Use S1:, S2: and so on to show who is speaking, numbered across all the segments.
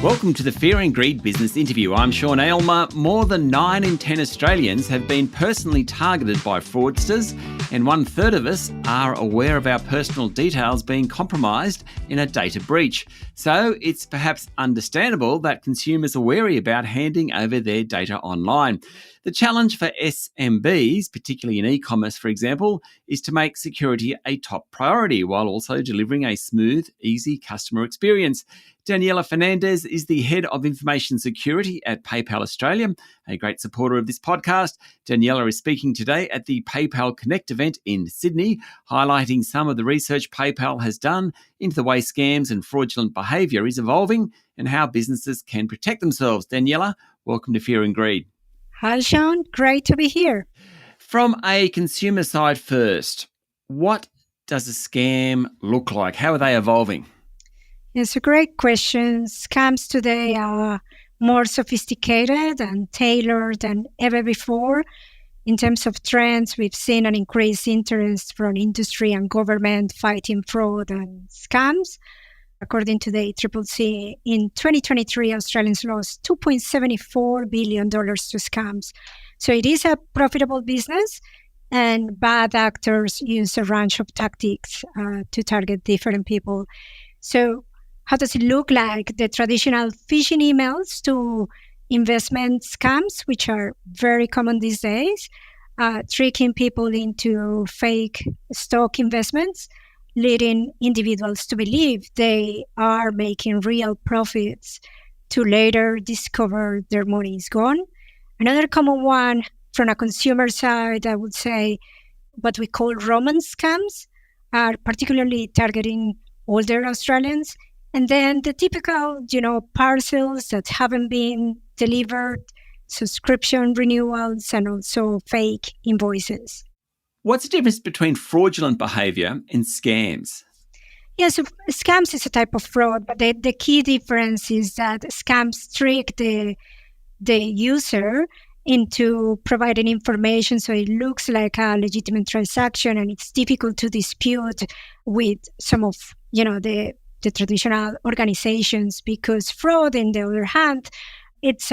S1: Welcome to the Fear and Greed Business Interview. I'm Sean Aylmer. More than 9 in 10 Australians have been personally targeted by fraudsters, and 1/3 of us are aware of our personal details being compromised in a data breach. So it's perhaps understandable that consumers are wary about handing over their data online. The challenge for SMBs, particularly in e-commerce, for example, is to make security a top priority while also delivering a smooth, easy customer experience. Daniela Fernandez is the Head of Information Security at PayPal Australia, a great supporter of this podcast. Daniela is speaking today at the PayPal Connect event in Sydney, highlighting some of the research PayPal has done into the way scams and fraudulent behaviour is evolving and how businesses can protect themselves. Daniela, welcome to Fear and Greed.
S2: Hi, Sean. Great to be here.
S1: From a consumer side first, what does a scam look like? How are they evolving?
S2: It's a great question. Scams today are more sophisticated and tailored than ever before. In terms of trends, we've seen an increased interest from industry and government fighting fraud and scams. According to the ACCC, in 2023, Australians lost $2.74 billion to scams. So it is a profitable business, and bad actors use a range of tactics to target different people. So how does it look like? The traditional phishing emails to investment scams, which are very common these days, tricking people into fake stock investments, leading individuals to believe they are making real profits to later discover their money is gone. Another common one from a consumer side, I would say what we call romance scams are particularly targeting older Australians. And then the typical, parcels that haven't been delivered, subscription renewals, and also fake invoices.
S1: What's the difference between fraudulent behaviour and scams?
S2: Yeah, so scams is a type of fraud, but the key difference is that scams trick the user into providing information so it looks like a legitimate transaction, and it's difficult to dispute with some of, the traditional organizations, because fraud, on the other hand, it's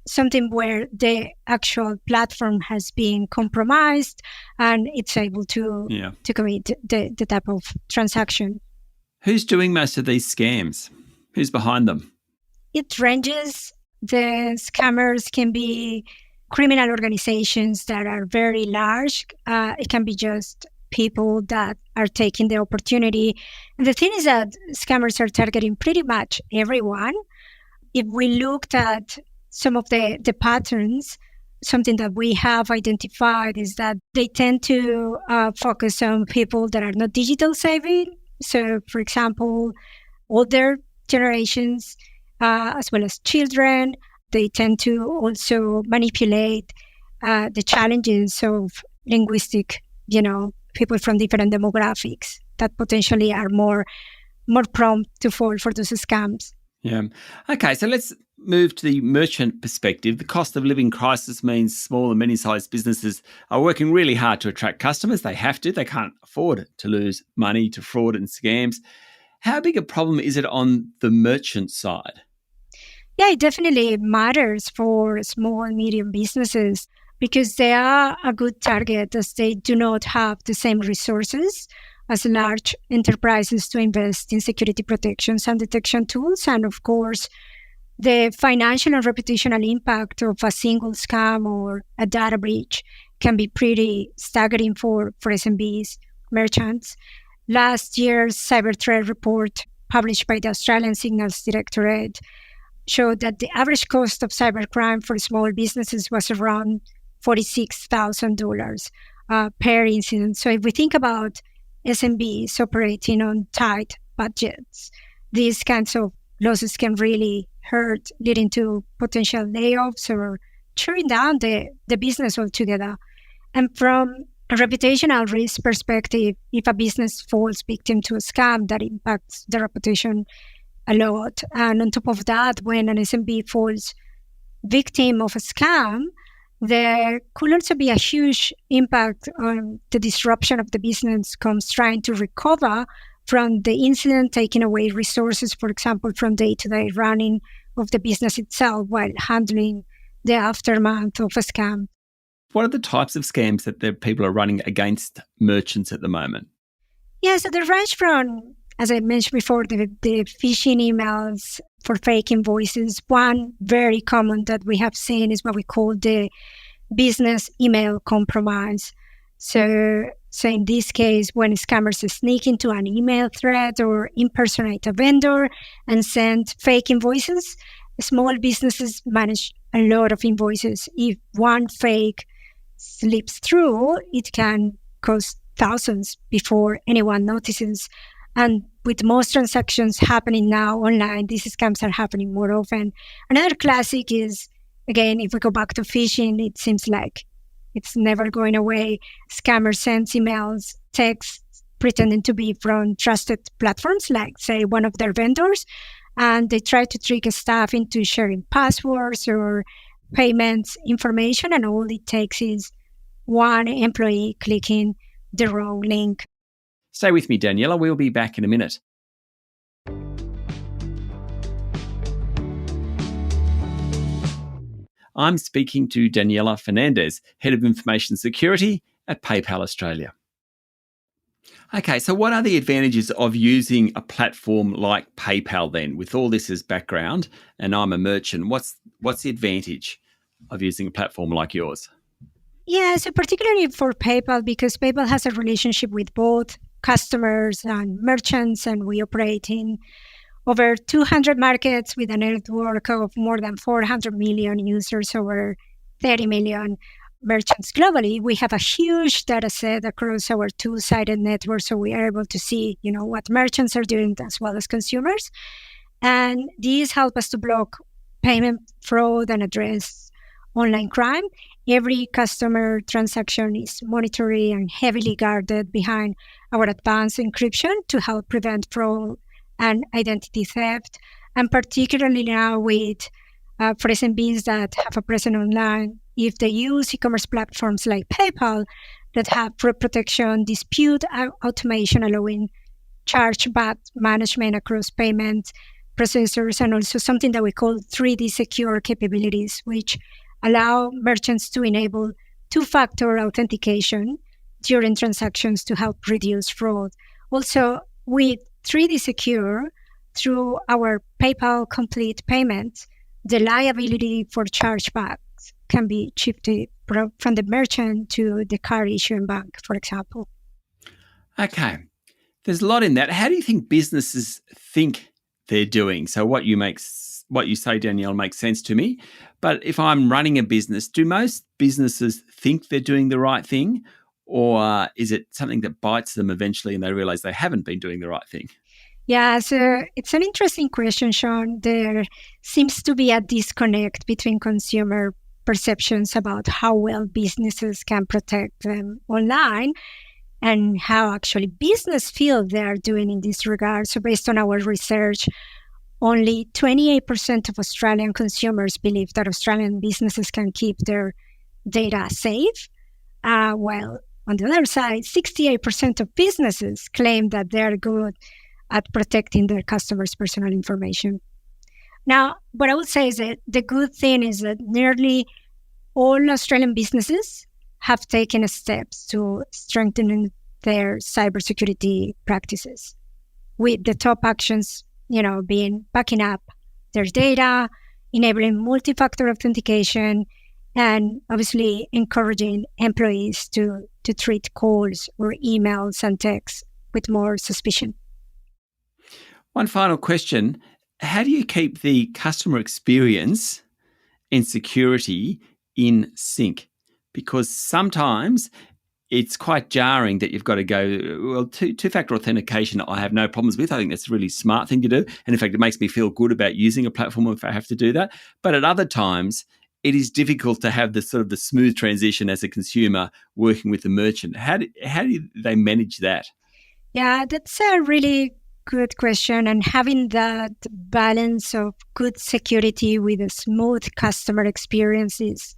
S2: something where the actual platform has been compromised and it's able to commit the type of transaction.
S1: Who's doing most of these scams? Who's behind them?
S2: It ranges. The scammers can be criminal organizations that are very large. It can be just people that are taking the opportunity. And the thing is that scammers are targeting pretty much everyone. If we looked at some of the patterns, something that we have identified is that they tend to focus on people that are not digital savvy. So, for example, older generations, as well as children, they tend to also manipulate the challenges of linguistic, people from different demographics that potentially are more prone to fall for those scams.
S1: Yeah. Okay, so let's move to the merchant perspective. The cost of living crisis means small and medium-sized businesses are working really hard to attract customers. They have to. They can't afford to lose money to fraud and scams. How big a problem is it on the merchant side?
S2: Yeah, it definitely matters for small and medium businesses because they are a good target as they do not have the same resources as large enterprises to invest in security protections and detection tools. And of course, the financial and reputational impact of a single scam or a data breach can be pretty staggering for SMBs, merchants. Last year's cyber threat report published by the Australian Signals Directorate showed that the average cost of cybercrime for small businesses was around $46,000 per incident. So if we think about SMBs operating on tight budgets, these kinds of losses can really hurt, leading to potential layoffs or shutting down the business altogether. And from a reputational risk perspective, if a business falls victim to a scam, that impacts the reputation a lot. And on top of that, when an SMB falls victim of a scam, there could also be a huge impact on the disruption of the business comes trying to recover from the incident, taking away resources, for example, from day-to-day running of the business itself while handling the aftermath of a scam.
S1: What are the types of scams that the people are running against merchants at the moment?
S2: Yeah, so they range from, as I mentioned before, the phishing emails for fake invoices. One very common that we have seen is what we call the business email compromise. So in this case, when scammers sneak into an email thread or impersonate a vendor and send fake invoices, small businesses manage a lot of invoices. If one fake slips through, it can cost thousands before anyone notices. And with most transactions happening now online, these scams are happening more often. Another classic is, again, if we go back to phishing, it seems like it's never going away. Scammers send emails, texts, pretending to be from trusted platforms, like, say, one of their vendors, and they try to trick staff into sharing passwords or payments information, and all it takes is one employee clicking the wrong link.
S1: Stay with me, Daniela. We'll be back in a minute. I'm speaking to Daniela Fernandez, Head of Information Security at PayPal Australia. Okay, so what are the advantages of using a platform like PayPal then, with all this as background, and I'm a merchant? What's the advantage of using a platform like yours?
S2: Yeah, so particularly for PayPal, because PayPal has a relationship with both customers and merchants, and we operate in over 200 markets with a network of more than 400 million users, over 30 million merchants globally. We have a huge data set across our two-sided network, so we are able to see, what merchants are doing as well as consumers. And these help us to block payment fraud and address online crime. Every customer transaction is monitored and heavily guarded behind our advanced encryption to help prevent fraud and identity theft. And particularly now with for SMBs that have a presence online, if they use e-commerce platforms like PayPal that have fraud protection, dispute automation, allowing chargeback management across payment processors, and also something that we call 3D secure capabilities, which allow merchants to enable two-factor authentication during transactions to help reduce fraud. Also, with 3D Secure, through our PayPal Complete Payments, the liability for chargebacks can be shifted from the merchant to the card issuing bank, for example.
S1: Okay, there's a lot in that. How do you think businesses think they're doing? So what you say, Danielle, makes sense to me. But if I'm running a business, do most businesses think they're doing the right thing? Or is it something that bites them eventually and they realize they haven't been doing the right thing?
S2: Yeah, so it's an interesting question, Sean. There seems to be a disconnect between consumer perceptions about how well businesses can protect them online and how actually business feel they're doing in this regard. So based on our research, only 28% of Australian consumers believe that Australian businesses can keep their data safe, while on the other side, 68% of businesses claim that they're good at protecting their customers' personal information. Now, what I would say is that the good thing is that nearly all Australian businesses have taken steps to strengthen their cybersecurity practices, with the top actions, being backing up their data, enabling multi-factor authentication, and obviously encouraging employees to treat calls or emails and texts with more suspicion.
S1: One final question. How do you keep the customer experience and security in sync? Because sometimes it's quite jarring that you've got to go, two-factor authentication I have no problems with. I think that's a really smart thing to do. And in fact, it makes me feel good about using a platform if I have to do that. But at other times, it is difficult to have the smooth transition as a consumer working with the merchant. How do they manage that?
S2: Yeah, that's a really good question. And having that balance of good security with a smooth customer experience is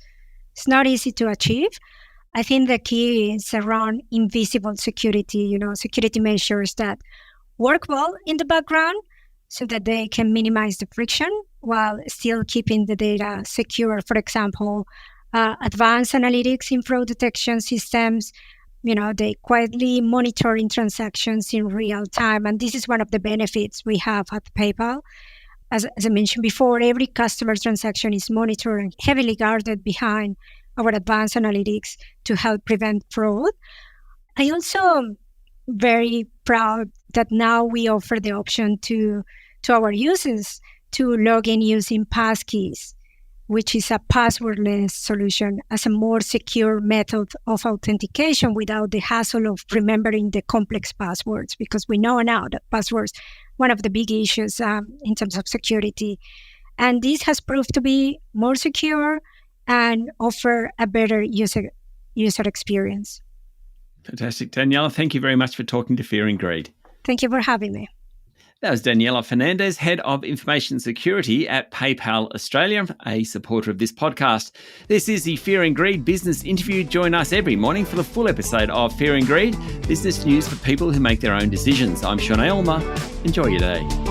S2: not easy to achieve. I think the key is around invisible security, security measures that work well in the background, so that they can minimize the friction while still keeping the data secure. For example, advanced analytics in fraud detection systems, they quietly monitoring transactions in real time. And this is one of the benefits we have at PayPal. As I mentioned before, every customer transaction is monitored and heavily guarded behind our advanced analytics to help prevent fraud. I also am very proud that now we offer the option to our users to log in using passkeys, which is a passwordless solution as a more secure method of authentication without the hassle of remembering the complex passwords, because we know now that passwords one of the big issues in terms of security. And this has proved to be more secure and offer a better user experience.
S1: Fantastic. Daniela, thank you very much for talking to Fear and Greed.
S2: Thank you for having me.
S1: That was Daniela Fernandez, Head of Information Security at PayPal Australia, a supporter of this podcast. This is the Fear and Greed Business Interview. Join us every morning for the full episode of Fear and Greed, business news for people who make their own decisions. I'm Sean Aylmer. Enjoy your day.